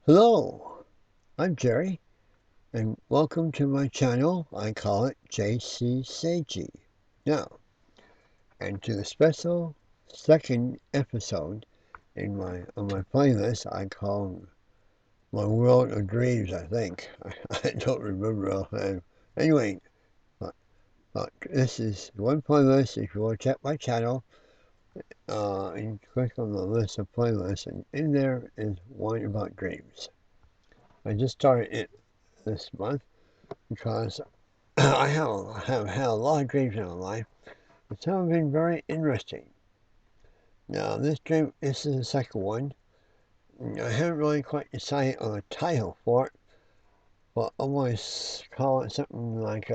Hello, I'm Jerry, and welcome to my channel. I call it JC Seiji. Now, and to the special second episode on my playlist, I call My World of Dreams, I think. I don't remember offhand. Anyway, this is one playlist. If you want to check my channel, and click on the list of playlists, and in there is one about dreams. I just started it this month because I have had a lot of dreams in my life, but some have been very interesting. Now, this is the second one. I haven't really quite decided on a title for it, but I want to call it something like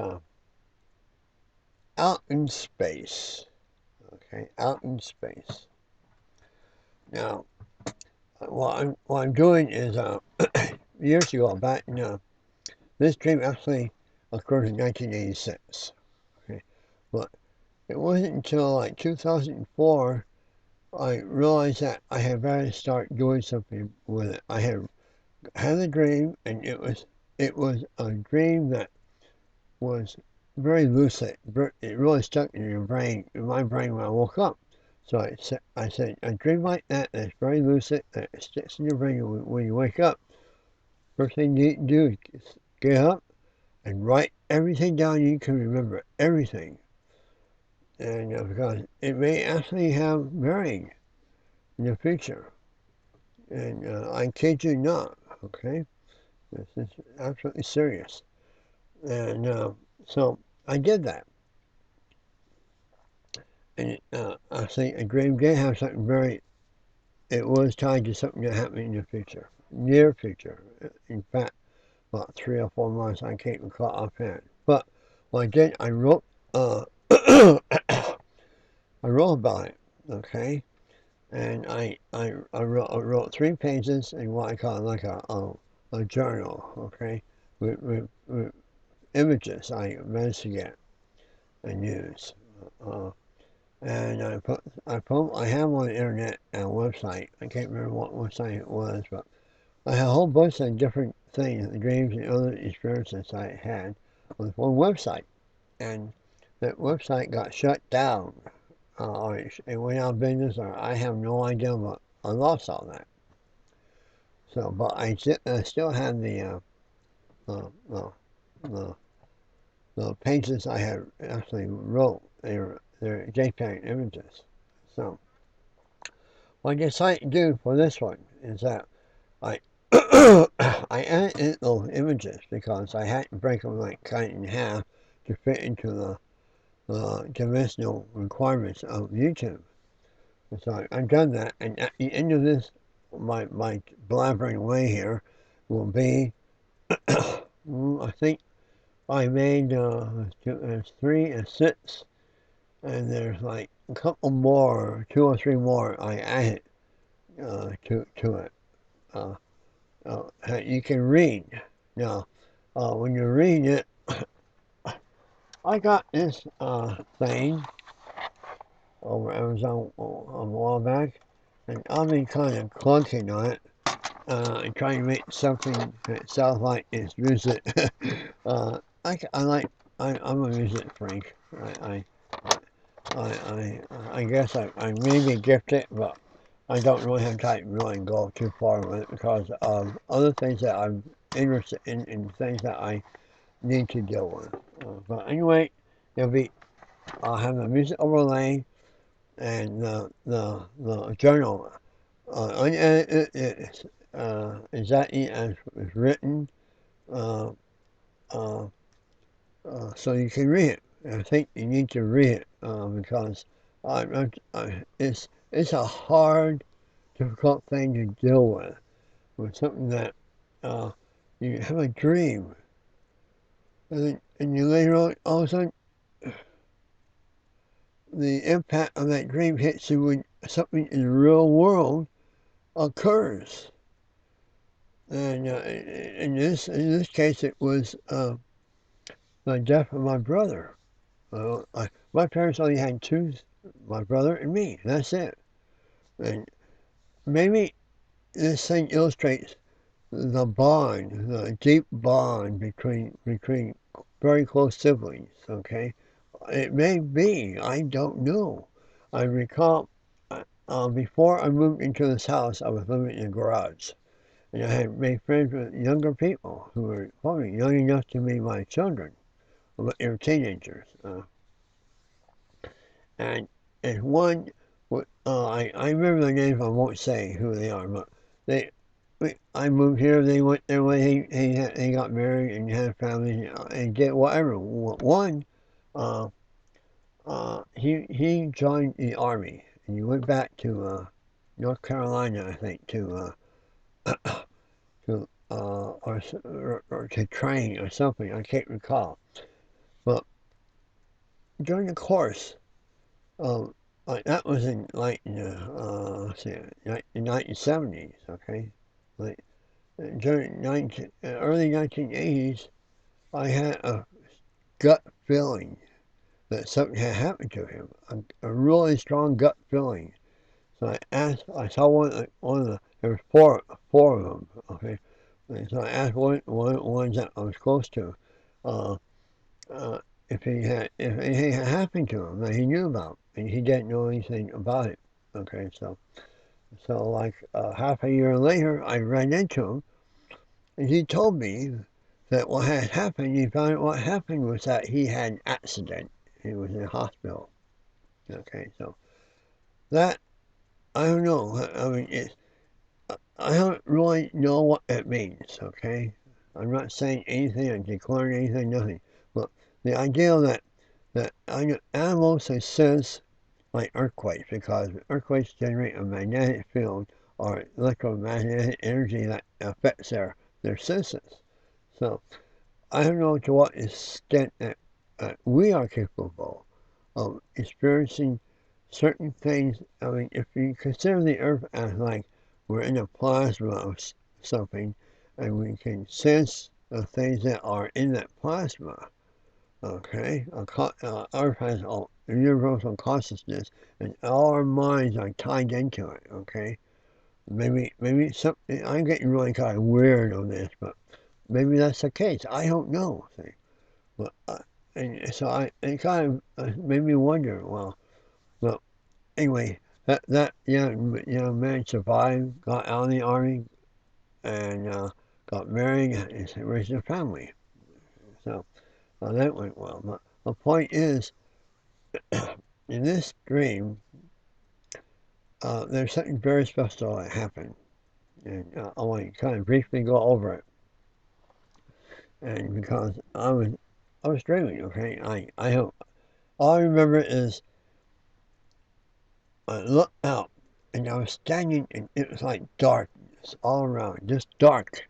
Out in Space. Okay, Out in Space. Now, what I'm doing is, years ago, back in, this dream actually occurred in 1986. Okay, but it wasn't until like 2004 I realized that I had better start doing something with it. I had a dream, and it was a dream that was very lucid. It really stuck in my brain when I woke up. So I said, a dream like that that's very lucid, that sticks in your brain when you wake up. First thing you need to do is get up and write everything down you can remember, everything. And because it may actually have bearing in the future. And I kid you not, okay? This is absolutely serious. And so I did that. And actually, a dream did have something it was tied to something that happened in the future, near future. In fact, about 3 or 4 months, I can't recall offhand. But what I did, I wrote, I wrote about it, okay? And I wrote 3 pages in what I call like a journal, okay, with images I managed to get and use. Uh, and I have on the internet a website. I can't remember what website it was, but I had a whole bunch of different things, dreams and other experiences I had with one website. And that website got shut down, or it went out of business, or I have no idea, but I lost all that. So, but I still have uh, the, the the pages I had actually wrote. They're JPEG images. So what I decided to do for this one is that I I edited those images because I had to break them like cut in half to fit into the dimensional requirements of YouTube. And so I've done that, and at the end of this, my blabbering away here will be, I think I made there's 3 and 6, and there's like a couple more, 2 or 3 more I added to it. Uh, you can read now. When you read it, I got this thing over Amazon a while back, and I've been kind of clunking on it, and trying to make something that sounds like it's music. I like. I'm a music freak. I guess I may be gifted, but I don't really have time to really go too far with it because of other things that I'm interested in and things that I need to deal with. But anyway, it'll be I'll have the music overlay and the journal. It's exactly as it's written, uh, uh, so you can read it. I think you need to read it because it's a hard, difficult thing to deal with something that uh, you have a dream, and you later on, all of a sudden, the impact of that dream hits you when something in the real world occurs. And in this case, it was the death of my brother. My parents only had two, my brother and me. That's it. And maybe this thing illustrates the bond, the deep bond between very close siblings. Okay, it may be. I don't know. I recall before I moved into this house, I was living in a garage, and I had made friends with younger people who were probably young enough to be my children, but they were teenagers. And and one, I remember their names. I won't say who they are, but they. I moved here. They went their way. He got married and had a family and did whatever. One, uh, he joined the army and he went back to North Carolina, I think, to or to train or something. I can't recall. But during the course, Um, that was in like let's see, the 1970s. Okay, like during early 1980s, I had a gut feeling that something had happened to him. A really strong gut feeling. So I asked. I saw one of the. There was four of them. Okay, and so I asked one of the ones that I was close to. Uh, if if anything had happened to him that he knew about, and he didn't know anything about it. Okay, so like half a year later, I ran into him, and he told me that what had happened. He found out what happened was that he had an accident. He was in the hospital. Okay, so that I don't know. I mean, I don't really know what it means. Okay, I'm not saying anything and declaring anything, nothing. But the idea that animals can sense like earthquakes because earthquakes generate a magnetic field or electromagnetic energy that affects their senses. So I don't know to what extent that we are capable of experiencing certain things. I mean, if you consider the earth as like we're in a plasma of something and we can sense the things that are in that plasma, okay? Earth has a universal consciousness, and all our minds are tied into it, okay? Maybe something. I'm getting really kind of weird on this, but maybe that's the case. I don't know. See, but and so it kind of made me wonder. Well, anyway, that young man survived, got out of the army, and got married, and raised a family. So that went well. But the point is, in this dream, there's something very special that happened, and I want to kind of briefly go over it. And because I was dreaming, okay, I hope all I remember is I looked out and I was standing, and it was like darkness all around, just dark.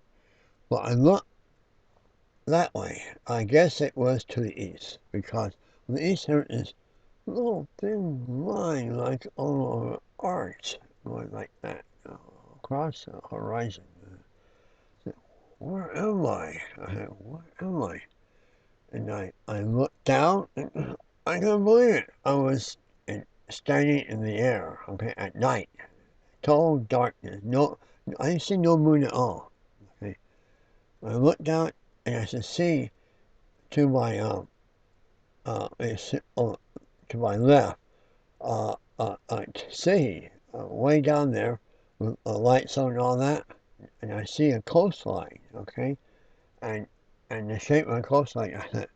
But I looked that way. I guess it was to the east because on the east there is little thin line like on an arch going like that across the horizon. Where am I? I said, where am I? And I looked down and I couldn't believe it. I was standing in the air, okay, at night. Total darkness. No, I didn't see no moon at all. Okay. I looked down and I could see to my uh, to my left a city way down there with lights on and all that, and I see a coastline. Okay, and the shape of the coastline. I said,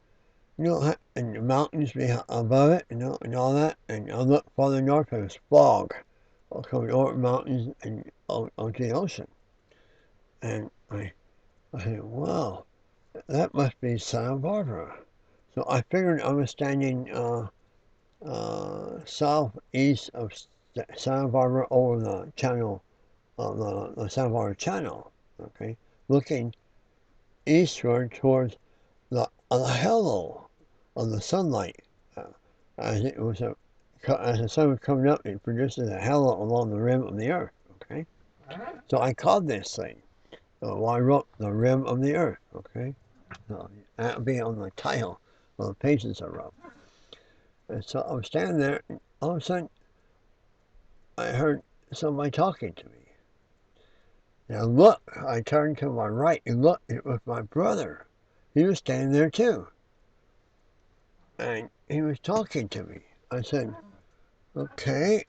and the mountains above it, and all that. And I looked farther north, there was fog coming over the mountains and onto the ocean. And I said, wow, that must be Santa Barbara. So I figured I was standing southeast of Santa Barbara over the channel, the Santa Barbara Channel, okay, looking eastward towards the halo of the sunlight. Uh, as it was as the sun was coming up, it produces a halo along the rim of the earth. Okay, so I called this thing. Well, I wrote the rim of the earth. Okay, so that would be on the title of the pages I wrote. And so I was standing there, and all of a sudden I heard somebody talking to me. Now look, I turned to my right and looked, it was my brother. He was standing there too. And he was talking to me. I said, okay,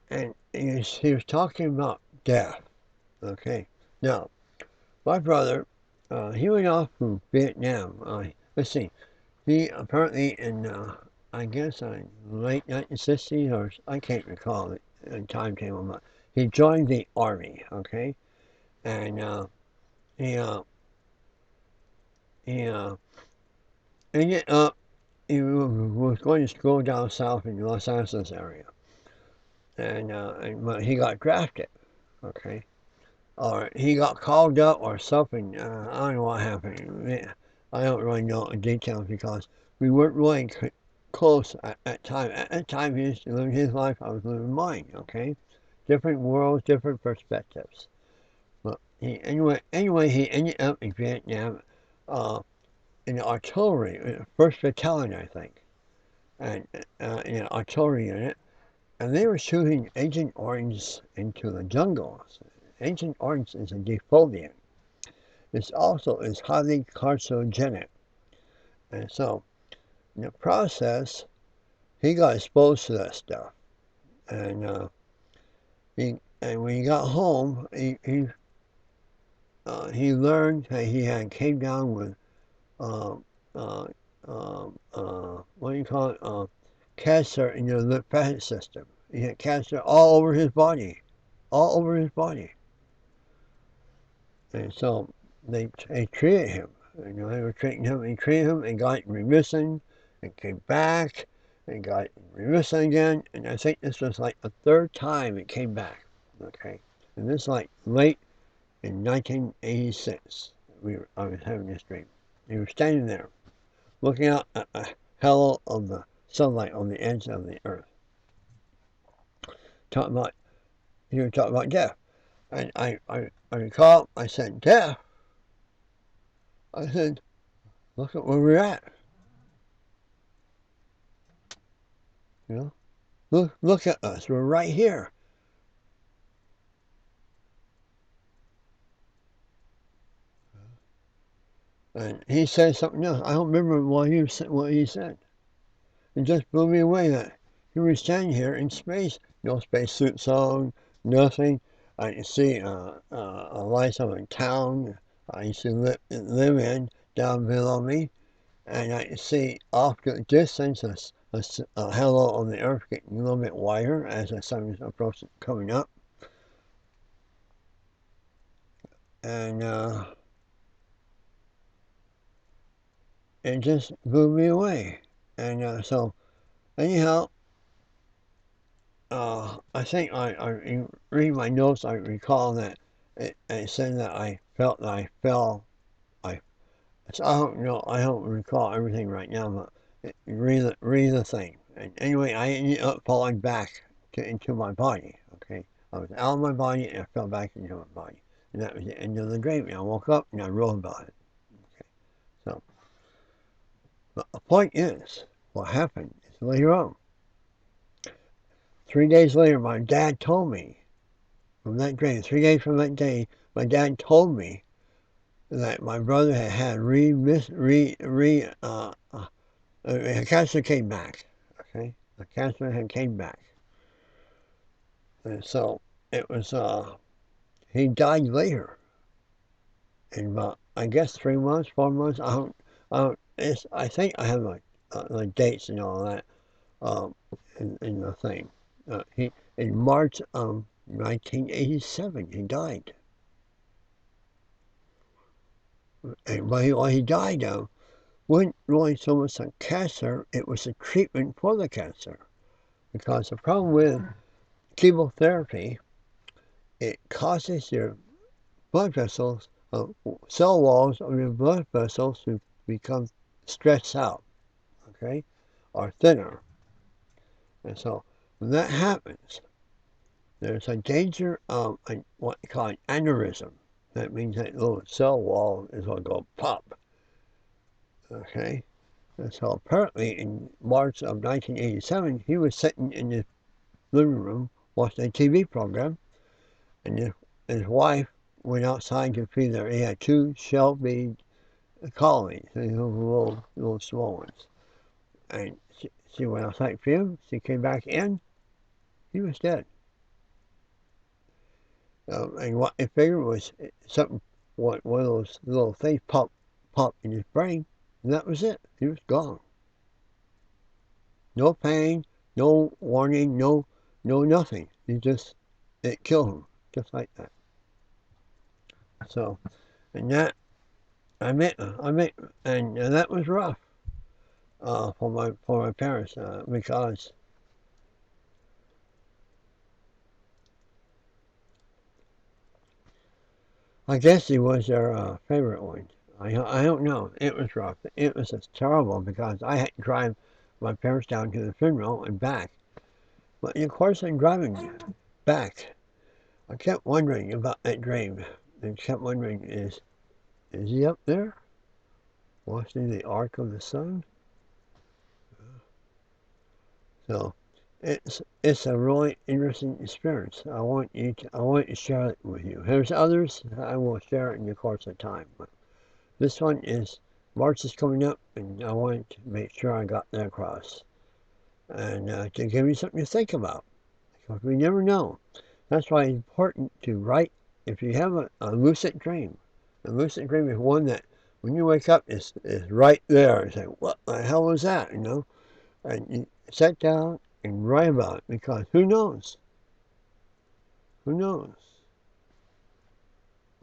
and he was talking about death. Okay. Now, my brother, he went off from Vietnam. Let's see, he apparently in, I guess, late 1960s, or I can't recall the timetable, but he joined the army, okay? And he, uh, he ended up, he was going to school down south in the Los Angeles area. But he got drafted, okay? Or he got called up or something. I don't know what happened. I don't really know the details because we weren't really close at that time. At that time, he was living his life, I was living mine, okay? Different worlds, different perspectives. But anyway, he ended up in Vietnam in the artillery, 1st Battalion, I think, and in an artillery unit. And they were shooting Agent Orange into the jungles. Agent Orange is a defoliant. It also is highly carcinogenic. And so, in the process, he got exposed to that stuff. And when he got home, he learned that he had came down with uh, uh, what do you call it? Cancer in the lymphatic system. He had cancer all over his body, all over his body. And so they treated him. They were treating him and treated him and got remission and came back and got remission again. And I think this was like the 3rd time it came back. Okay. And this like late in 1986. I was having this dream. He was standing there looking out at the halo of the sunlight on the edge of the earth. He was talking about death. And I recall, I said, death? I said, look at where we're at. You know, look at us. We're right here. And he said something else. I don't remember what he said. It just blew me away that he was standing here in space. No spacesuits on, nothing. I can see a lights of a town I used to live in down below me. And I can see off the distance a halo on the earth getting a little bit wider as the sun is approaching, coming up. And it just blew me away. And so, anyhow, I think I read my notes. I recall that it said that I felt that I fell. I don't know. I don't recall everything right now, but read the thing. And anyway, I ended up falling back into my body. Okay, I was out of my body and I fell back into my body, and that was the end of the dream. And I woke up and I wrote about it. Okay, so. But the point is, what happened is later on. 3 days later, my dad told me from that day, 3 days from that day, my dad told me that my brother had cancer came back. Okay, the cancer had came back, and so it was. He died later, in about I guess 3 months, 4 months. I think I have the dates and all that in the thing. He in March of 1987 he died. And what he died of wasn't really so much a cancer, it was a treatment for the cancer. Because the problem with chemotherapy, it causes your blood vessels, cell walls of your blood vessels to become stretched out, okay, or thinner. And so when that happens, there's a danger of what you call an aneurysm. That means that little cell wall is going to go pop. Okay? And so apparently in March of 1987, he was sitting in his living room watching a TV program, and his wife went outside to feed their. He had two Shelby colonies, little small ones, and she went outside to feed him. She came back in. He was dead. And what they figured was something. One of those little things popped in his brain, and that was it. He was gone. No pain, no warning, no nothing. It killed him just like that. So, and that and that was rough for my parents because I guess he was their favorite one. I don't know. It was rough. It was just terrible because I had to drive my parents down to the funeral and back. But of course, in driving back, I kept wondering about that dream. And kept wondering, is he up there watching the arc of the sun? So it's a really interesting experience. I want to share it with you. There's others I will share it in the course of time. But this one is March is coming up, and I wanted to make sure I got that across, and to give you something to think about, because we never know. That's why it's important to write. If you have a lucid dream is one that when you wake up is right there. And say, what the hell was that? And you sit down and write about it, because who knows? Who knows?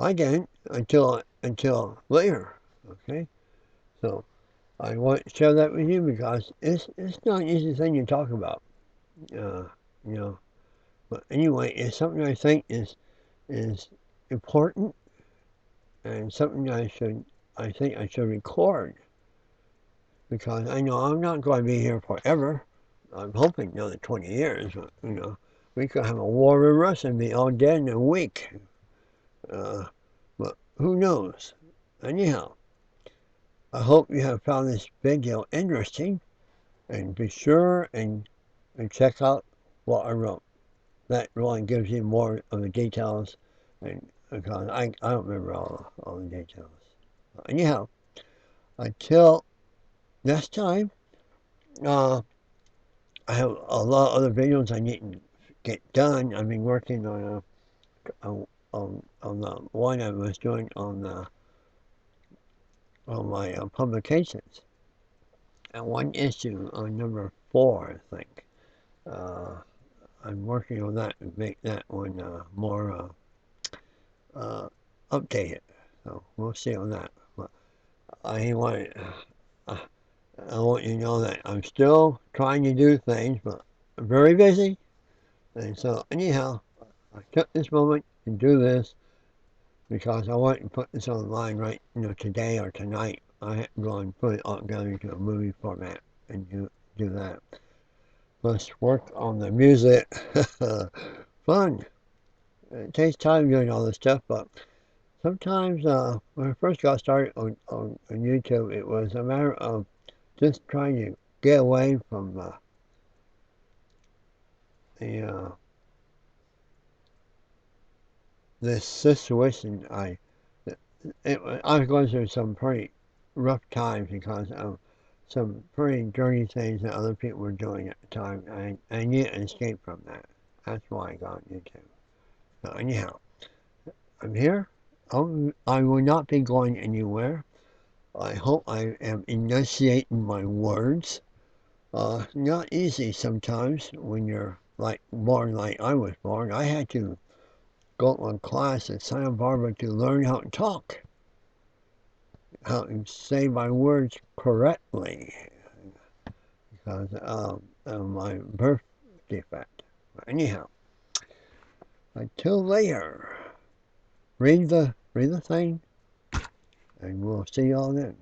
I didn't until later. Okay, so I want to share that with you because it's not an easy thing to talk about. Uh, you know, but anyway, it's something I think is important, and something I think I should record, because I know I'm not going to be here forever. I'm hoping another 20 years, but we could have a war with us and be all dead in a week. But who knows? Anyhow, I hope you have found this video interesting, and be sure and check out what I wrote. That really gives you more of the details, and because I don't remember all the details. Anyhow, until next time, I have a lot of other videos I need to get done. I've been working on the one I was doing on my publications, and one issue on number 4, I think. I'm working on that to make that one more updated. So we'll see on that. But I want uh, I want you to know that I'm still trying to do things, but I'm very busy. And so anyhow, I took this moment to do this because I want to put this online right, today or tonight. I have to go and put it all together into a movie format and do that. Plus work on the music. Fun. It takes time doing all this stuff, but sometimes when I first got started on YouTube, it was a matter of just trying to get away from the this situation. I was going through some pretty rough times because of some pretty dirty things that other people were doing at the time. I need to escape from that. That's why I got on YouTube. So anyhow, I'm here. I will not be going anywhere. I hope I am enunciating my words. Not easy sometimes when you're born like I was born. I had to go to a class at Santa Barbara to learn how to talk, how to say my words correctly, because of my birth defect. But anyhow, until later, read the thing, and we'll see y'all then.